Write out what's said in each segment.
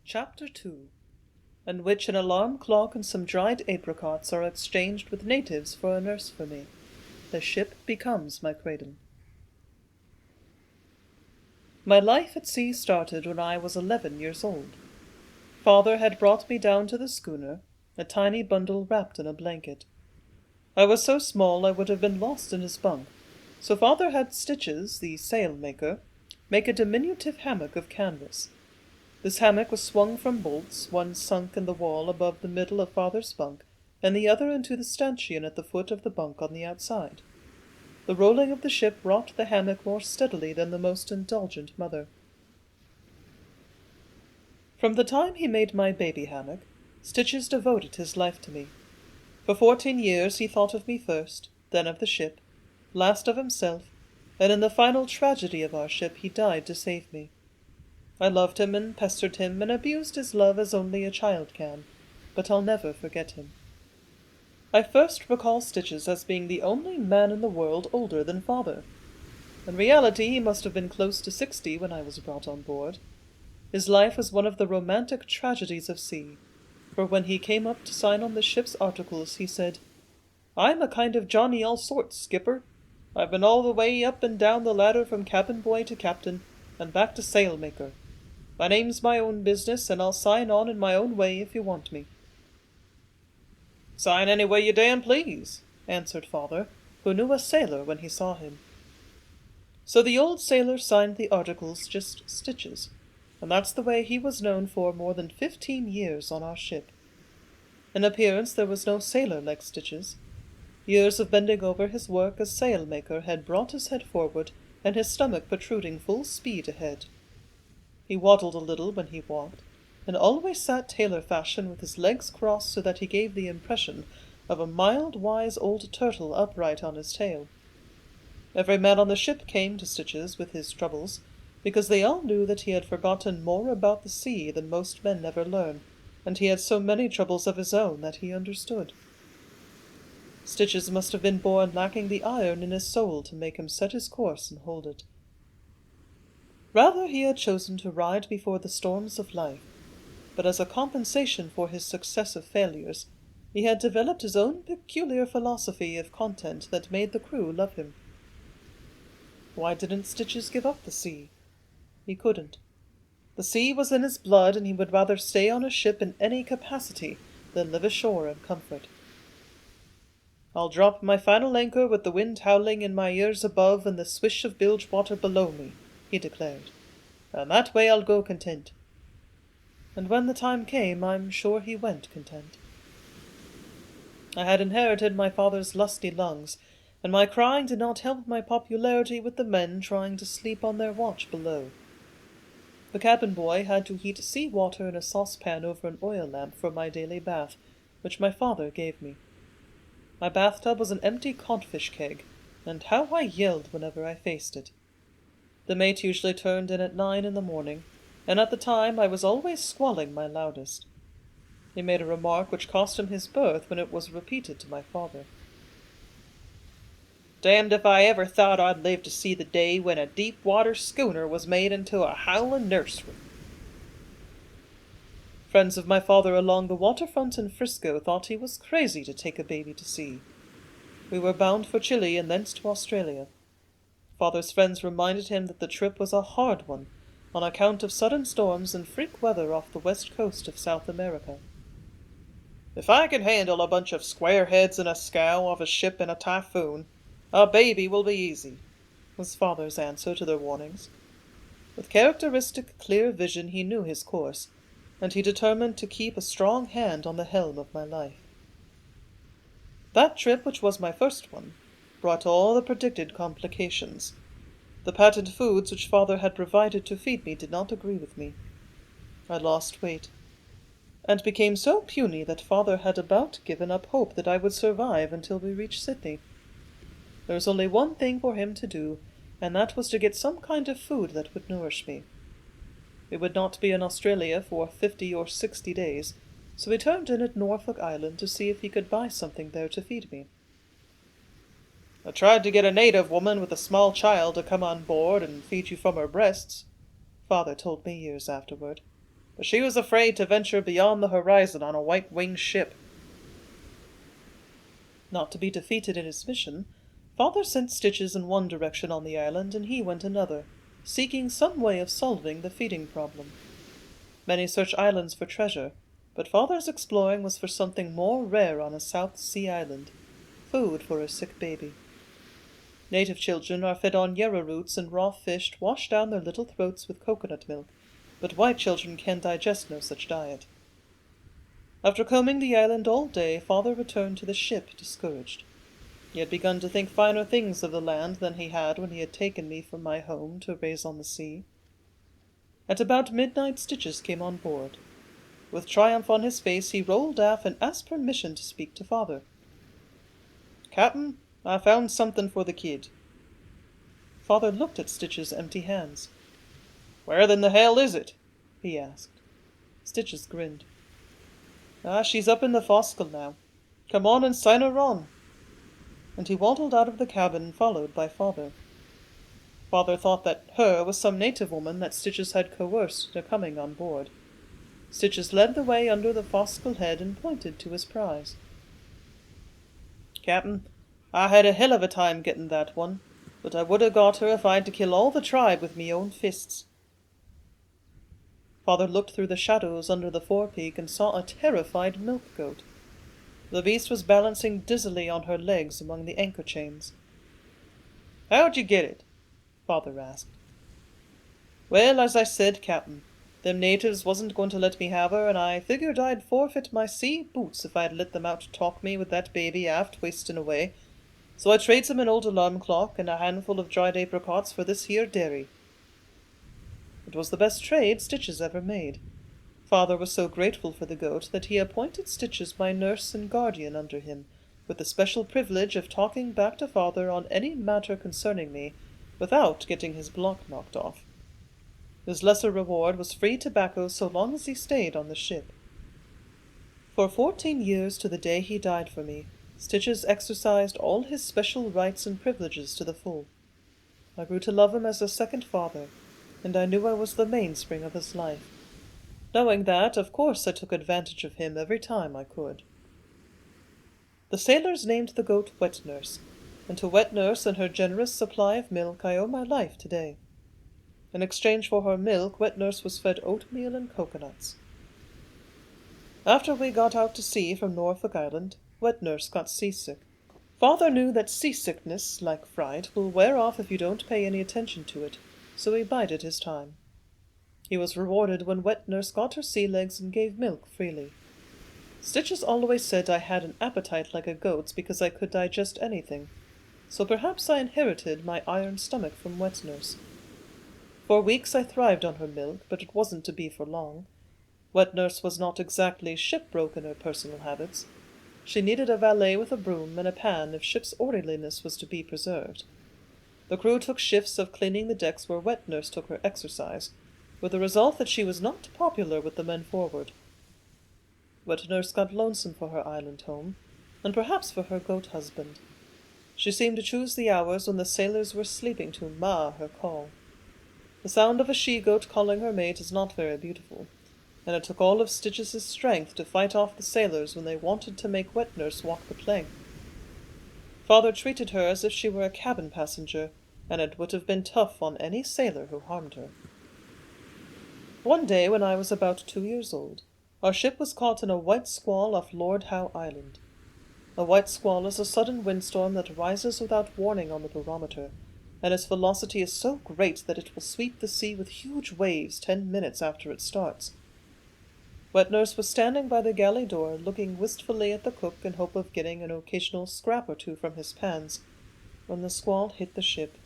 Chapter 2, in which an alarm clock and some dried apricots are exchanged with natives for a nurse for me. The ship becomes my cradle. My life at sea started when I was 11 years old. Father had brought me down to the schooner, a tiny bundle wrapped in a blanket. I was so small I would have been lost in his bunk, so Father had Stitches, the sail-maker, make a diminutive hammock of canvas. This hammock was swung from bolts, one sunk in the wall above the middle of Father's bunk, and the other into the stanchion at the foot of the bunk on the outside. The rolling of the ship rocked the hammock more steadily than the most indulgent mother. From the time he made my baby hammock, Stitches devoted his life to me. For 14 years he thought of me first, then of the ship, last of himself, and in the final tragedy of our ship he died to save me. I loved him and pestered him and abused his love as only a child can, but I'll never forget him. I first recall Stitches as being the only man in the world older than Father. In reality, he must have been close to 60 when I was brought on board. His life was one of the romantic tragedies of sea, for when he came up to sign on the ship's articles, he said, "I'm a kind of Johnny all-sorts, skipper. I've been all the way up and down the ladder from cabin boy to captain, and back to sailmaker. My name's my own business, and I'll sign on in my own way if you want me." "Sign any way you damn please," answered Father, who knew a sailor when he saw him. So the old sailor signed the articles just Stitches, and that's the way he was known for more than 15 years on our ship. In appearance there was no sailor like Stitches. Years of bending over his work as sailmaker had brought his head forward and his stomach protruding full speed ahead. He waddled a little when he walked, and always sat tailor fashion with his legs crossed so that he gave the impression of a mild, wise old turtle upright on his tail. Every man on the ship came to Stitches with his troubles, because they all knew that he had forgotten more about the sea than most men ever learn, and he had so many troubles of his own that he understood. Stitches must have been born lacking the iron in his soul to make him set his course and hold it. Rather he had chosen to ride before the storms of life, but as a compensation for his successive failures, he had developed his own peculiar philosophy of content that made the crew love him. Why didn't Stitches give up the sea? He couldn't. The sea was in his blood, and he would rather stay on a ship in any capacity than live ashore in comfort. "I'll drop my final anchor with the wind howling in my ears above and the swish of bilge water below me," he declared, "and that way I'll go content." And when the time came, I'm sure he went content. I had inherited my father's lusty lungs, and my crying did not help my popularity with the men trying to sleep on their watch below. The cabin boy had to heat sea water in a saucepan over an oil lamp for my daily bath, which my father gave me. My bathtub was an empty codfish keg, and how I yelled whenever I faced it. The mate usually turned in at 9 in the morning, and at the time I was always squalling my loudest. He made a remark which cost him his berth when it was repeated to my father. "Damned if I ever thought I'd live to see the day when a deep-water schooner was made into a howling nursery." Friends of my father along the waterfront in Frisco thought he was crazy to take a baby to sea. We were bound for Chile and thence to Australia. Father's friends reminded him that the trip was a hard one, on account of sudden storms and freak weather off the west coast of South America. "If I can handle a bunch of squareheads in a scow off a ship in a typhoon, a baby will be easy," was Father's answer to their warnings. With characteristic clear vision he knew his course, and he determined to keep a strong hand on the helm of my life. That trip, which was my first one, brought all the predicted complications. The patent foods which Father had provided to feed me did not agree with me. I lost weight, and became so puny that Father had about given up hope that I would survive until we reached Sydney. There was only one thing for him to do, and that was to get some kind of food that would nourish me. We would not be in Australia for 50 or 60 days, so we turned in at Norfolk Island to see if he could buy something there to feed me. "I tried to get a native woman with a small child to come on board and feed you from her breasts," Father told me years afterward. but she was afraid to venture beyond the horizon on a white-winged ship. Not to be defeated in his mission, Father sent Stitches in one direction on the island, and he went another, seeking some way of solving the feeding problem. Many search islands for treasure, but Father's exploring was for something more rare on a South Sea island: food for a sick baby. Native children are fed on yarrow roots and raw fish washed down their little throats with coconut milk, but white children can digest no such diet. After combing the island all day, Father returned to the ship discouraged. He had begun to think finer things of the land than he had when he had taken me from my home to raise on the sea. At about midnight, Stitches came on board. With triumph on his face, he rolled aft and asked permission to speak to Father. "Captain, I found something for the kid." Father looked at Stitches' empty hands. "Where in the hell is it?" he asked. Stitches grinned. She's up in the fossil now. Come on and sign her on." And he waddled out of the cabin, followed by Father. Father thought that her was some native woman that Stitches had coerced into coming on board. Stitches led the way under the fossil head and pointed to his prize. "Captain, I had a hell of a time getting that one, but I would have got her if I had to kill all the tribe with me own fists." Father looked through the shadows under the forepeak and saw a terrified milk goat. The beast was balancing dizzily on her legs among the anchor chains. "How'd you get it?" Father asked. "Well, as I said, Captain, them natives wasn't going to let me have her, and I figured I'd forfeit my sea boots if I'd let them out to talk me with that baby aft wasting away, so I trades 'em an old alarm clock and a handful of dried apricots for this here dairy." It was the best trade Stitches ever made. Father was so grateful for the goat that he appointed Stitches my nurse and guardian under him, with the special privilege of talking back to Father on any matter concerning me, without getting his block knocked off. His lesser reward was free tobacco so long as he stayed on the ship. For 14 years to the day he died for me, Stitches exercised all his special rights and privileges to the full. I grew to love him as a second father, and I knew I was the mainspring of his life. Knowing that, of course I took advantage of him every time I could. The sailors named the goat Wet Nurse, and to Wet Nurse and her generous supply of milk I owe my life today. In exchange for her milk, Wet Nurse was fed oatmeal and coconuts. After we got out to sea from Norfolk Island, Wet Nurse got seasick. Father knew that seasickness, like fright, will wear off if you don't pay any attention to it, so he bided his time. He was rewarded when Wet Nurse got her sea legs and gave milk freely. Stitches always said I had an appetite like a goat's because I could digest anything, so perhaps I inherited my iron stomach from Wet Nurse. For weeks I thrived on her milk, but it wasn't to be for long. Wet Nurse was not exactly shipbroke in her personal habits. She needed a valet with a broom and a pan if ship's orderliness was to be preserved. The crew took shifts of cleaning the decks where Wet Nurse took her exercise, with the result that she was not popular with the men forward. Wet Nurse got lonesome for her island home, and perhaps for her goat husband. She seemed to choose the hours when the sailors were sleeping to ma her call. The sound of a she-goat calling her mate is not very beautiful, and it took all of Stitches' strength to fight off the sailors when they wanted to make Wet Nurse walk the plank. Father treated her as if she were a cabin passenger, and it would have been tough on any sailor who harmed her. One day, when I was about 2 years old, our ship was caught in a white squall off Lord Howe Island. A white squall is a sudden windstorm that rises without warning on the barometer, and its velocity is so great that it will sweep the sea with huge waves 10 minutes after it starts. Wet Nurse was standing by the galley door, looking wistfully at the cook in hope of getting an occasional scrap or two from his pans, when the squall hit the ship.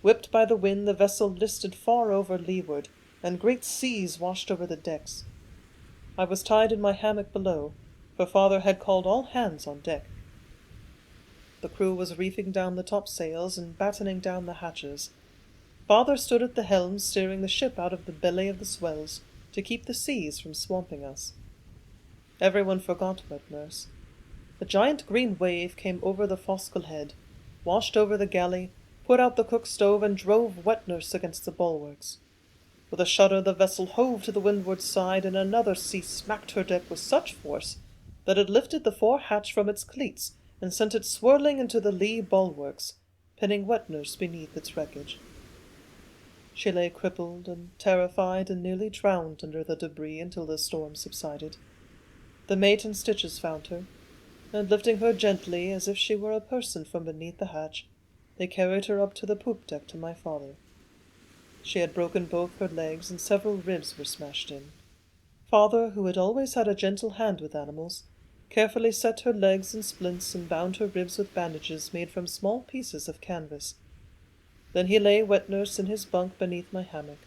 Whipped by the wind, the vessel listed far over leeward, and great seas washed over the decks. I was tied in my hammock below, for Father had called all hands on deck. The crew was reefing down the topsails and battening down the hatches. Father stood at the helm, steering the ship out of the belly of the swells, to keep the seas from swamping us. Everyone forgot Wet Nurse. A giant green wave came over the fossil head, washed over the galley, put out the cook stove, and drove Wet Nurse against the bulwarks. With a shudder the vessel hove to the windward side, and another sea smacked her deck with such force that it lifted the fore hatch from its cleats and sent it swirling into the lee bulwarks, pinning wet nurse beneath its wreckage. She lay crippled and terrified and nearly drowned under the debris until the storm subsided. The mate and Stitches found her, and lifting her gently as if she were a person from beneath the hatch, they carried her up to the poop deck to my father. She had broken both her legs, and several ribs were smashed in. Father, who had always had a gentle hand with animals, carefully set her legs in splints and bound her ribs with bandages made from small pieces of canvas. Then he lay wet nurse in his bunk beneath my hammock.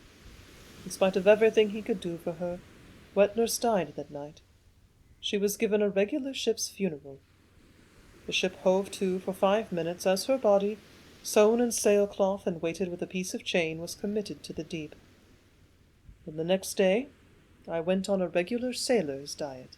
In spite of everything he could do for her, wet nurse died that night. She was given a regular ship's funeral. The ship hove to for 5 minutes as her body, sewn in sailcloth and weighted with a piece of chain, was committed to the deep. And the next day I went on a regular sailor's diet.